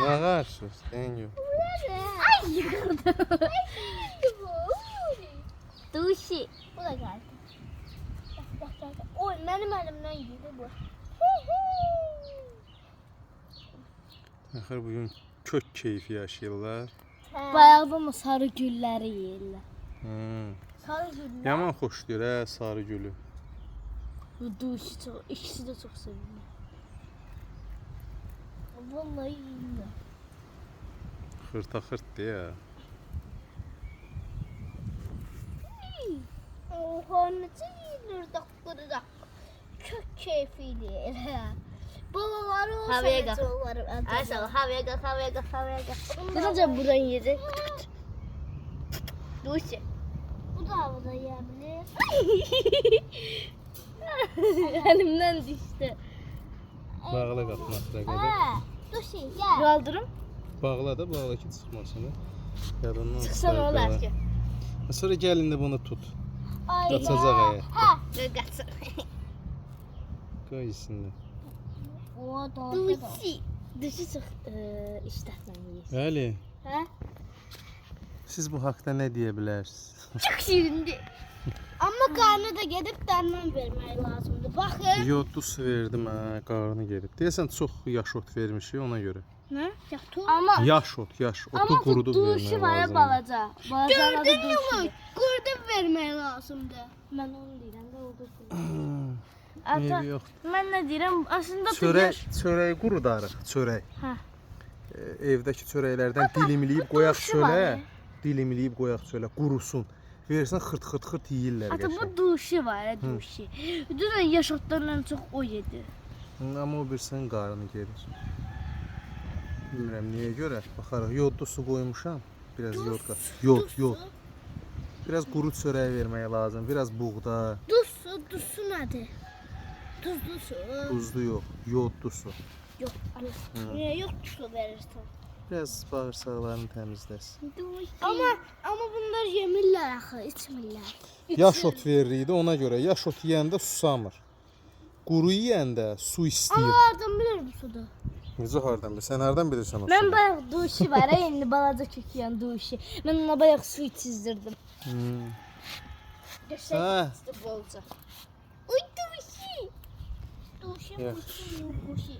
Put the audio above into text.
Ağarsız, denge. Ay yıkıldı. Duşi. Bu da geldi. Gel. Oy benim elimden girdi bu. Axır bugün kök keyfi yaşayırlar. Bayağıdan mı sarı gülleri yiyirler. Sarı güller. Yaman xoşlayır hə sarı gülü. Bu duşi çok, ikisi de çok seviyorum. Vallahi yiyeyim. Xırta xırtdı ya. Oha necə yeyilir dakikada. Çok keyifli. Babaları olsa Havaya necə qalx. olar. Ay sağ ol. Havaya qalx. Necə buradan yedi? Duşi. Bu da havada yiyebilir. Elimden düştü. Bağla qapını axıra qədər. Ha, duşi gel. Kaldırım. Bağla da bağla ki çıxmasın. Yadından Çıksa ne olar ki? Sonra gəlin də bunu tut. Ay Qaçacaq ya. aya. Ha. Kaçsın. Qoy içində. O da. Duşi. Duşi çok iştahla yiyiz. Bəli. Ha? Siz bu haqda nə deyə bilərsiniz? Çok şirindi. Ama karnı da gedip derman vermək lazımdı. Bakın. Yodlu su verdim hə, qarnı gedib. Deyəsən çox yaş ot vermişik ona görə. Ne? Yaptı. Ama Yaş ot, yaş. Otu qurudub duşi var ya vermək lazımdır. balaca. Balacanın adı Gördün mü? duşi. Kurdum vermək lazımdı. Ben onu deyirəm də o duşi. Eybi yoxdur. Ben ne deyirəm? Aslında Çörək qurudarıq, çörək. Hə. Evdəki çörəklərdən dilimləyib qoyaq çölə. Dilimləyib qoyaq çölə, qurusun. Versən xırt yeyirlər Ata qəşəng. bu duşi var ya duşi. Düzən yaş otlarından çok o yedi. Amma o birsən qarnı gedir. Bilmirəm niyə görə. Baxarıq, yodlu su qoymuşam. Biraz yodla. Yod. Biraz quru çörək verməyə lazım. Biraz buğda. Dusu nədir? Tuzlu su. Tuzlu yox, yodlu su. Yok. Niye yok tuzlu verirsen? Biraz bağırsaqlarını təmizləsin. Ama bunlar yemirler axı, içmirlər. Yaş ot veririk də ona görə. Yaş ot yeyəndə susamır. Quru yeyəndə su istəyir. Ama hardan bilir bu suda? Necə hardan bil? Sən hardan bilirsən o Ben suyu? bayaq duşi var ya indi balaca köküyen duşi. Ben ona bayaq su içizdirdim. Hə, bolca. Uy duşi. Duşi Yes. bu duşi.